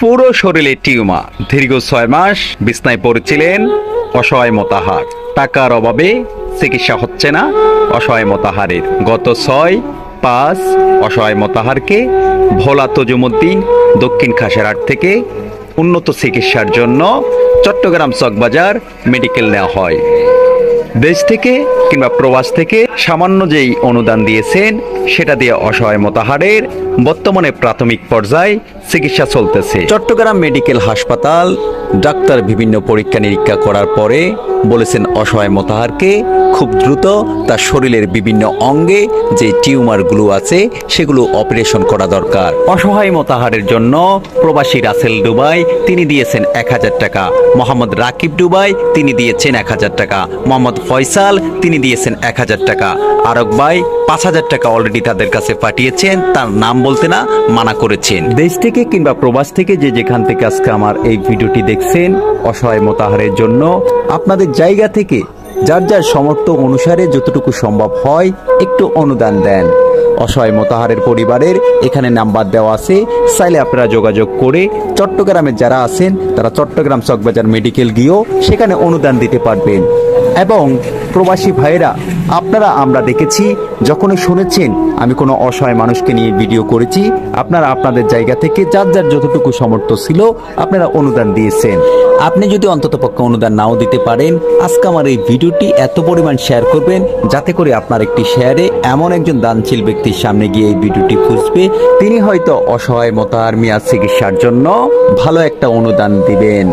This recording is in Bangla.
পুরো শরীরে টিউমার, দীর্ঘ 6 মাস বিছনায় পড়েছিলেন। অসহায় মোতাহার, টাকার অভাবে চিকিৎসা হচ্ছে না অসহায় মোতাহারের। গত 6/5 অসহায় মোতাহারকে ভোলা তজুমুদ্দিন দক্ষিণ খাসেরহাট থেকে উন্নত চিকিৎসার জন্য চট্টগ্রাম চকবাজার মেডিকেল নেওয়া হয়। দেশ থেকে কিংবা প্রবাস থেকে সামান্য যেই অনুদান দিয়েছেন সেটা দিয়ে অসহায় মোতাহারের বর্তমানে প্রাথমিক পর্যায়ে চিকিৎসা চলতেছে। চট্টগ্রাম মেডিকেল হাসপাতাল ডাক্তার বিভিন্ন পরীক্ষা নিরীক্ষা করার পরে বলেছেন অসহায় মোতাহারকে খুব দ্রুত তার শরীরের বিভিন্ন অঙ্গে যে টিউমারগুলো আছে সেগুলো অপারেশন করা দরকার। অসহায় মোতাহারের জন্য প্রবাসী রাসেল ডুবাই তিনি দিয়েছেন 1000 টাকা, মোহাম্মদ রাকিব ডুবাই তিনি দিয়েছেন 1000 টাকা, মোহাম্মদ ফয়সাল তিনি দিয়েছেন 1000 টাকা, আরক ভাই 5000 টাকা অলরেডি তাদের কাছে পাঠিয়েছেন, তার নাম বলতে না মানা করেছেন। দেশ থেকে কিংবা প্রবাস থেকে যে যেখান থেকে আজকে আমার এই ভিডিওটি দেখছেন, অসহায় মোতাহারের জন্য আপনাদের জায়গা থেকে যার যার সামর্থ্য অনুসারে যতটুকু সম্ভব হয় একটু অনুদান দেন। অসহায় মোতাহারের পরিবারের এখানে নাম্বার দেওয়া আছে, চাইলে আপনারা যোগাযোগ করে চট্টগ্রামে যারা আছেন তারা চট্টগ্রাম চকবাজার মেডিকেল গিয়েও সেখানে অনুদান দিতে পারবেন। এবং প্রবাসী ভাইয়েরা আপনারা, আমরা দেখেছি যখনই শুনেছেন আমি কোনো অসহায় মানুষকে নিয়ে ভিডিও করেছি, আপনারা আপনাদের জায়গা থেকে যার যার যতটুকু সামর্থ্য ছিল আপনারা অনুদান দিয়েছেন। আপনি যদি অন্ততপক্ষে অনুদান নাও দিতে পারেন, আজকে আমার এই ভিডিওটি এত পরিমাণ শেয়ার করবেন যাতে করে আপনার একটি শেয়ারে এমন একজন দানশীল ব্যক্তির সামনে গিয়ে এই ভিডিওটি খুঁজবে, তিনি হয়তো অসহায় মোতাহার মিয়া চিকিৎসার জন্য ভালো একটা অনুদান দিবেন।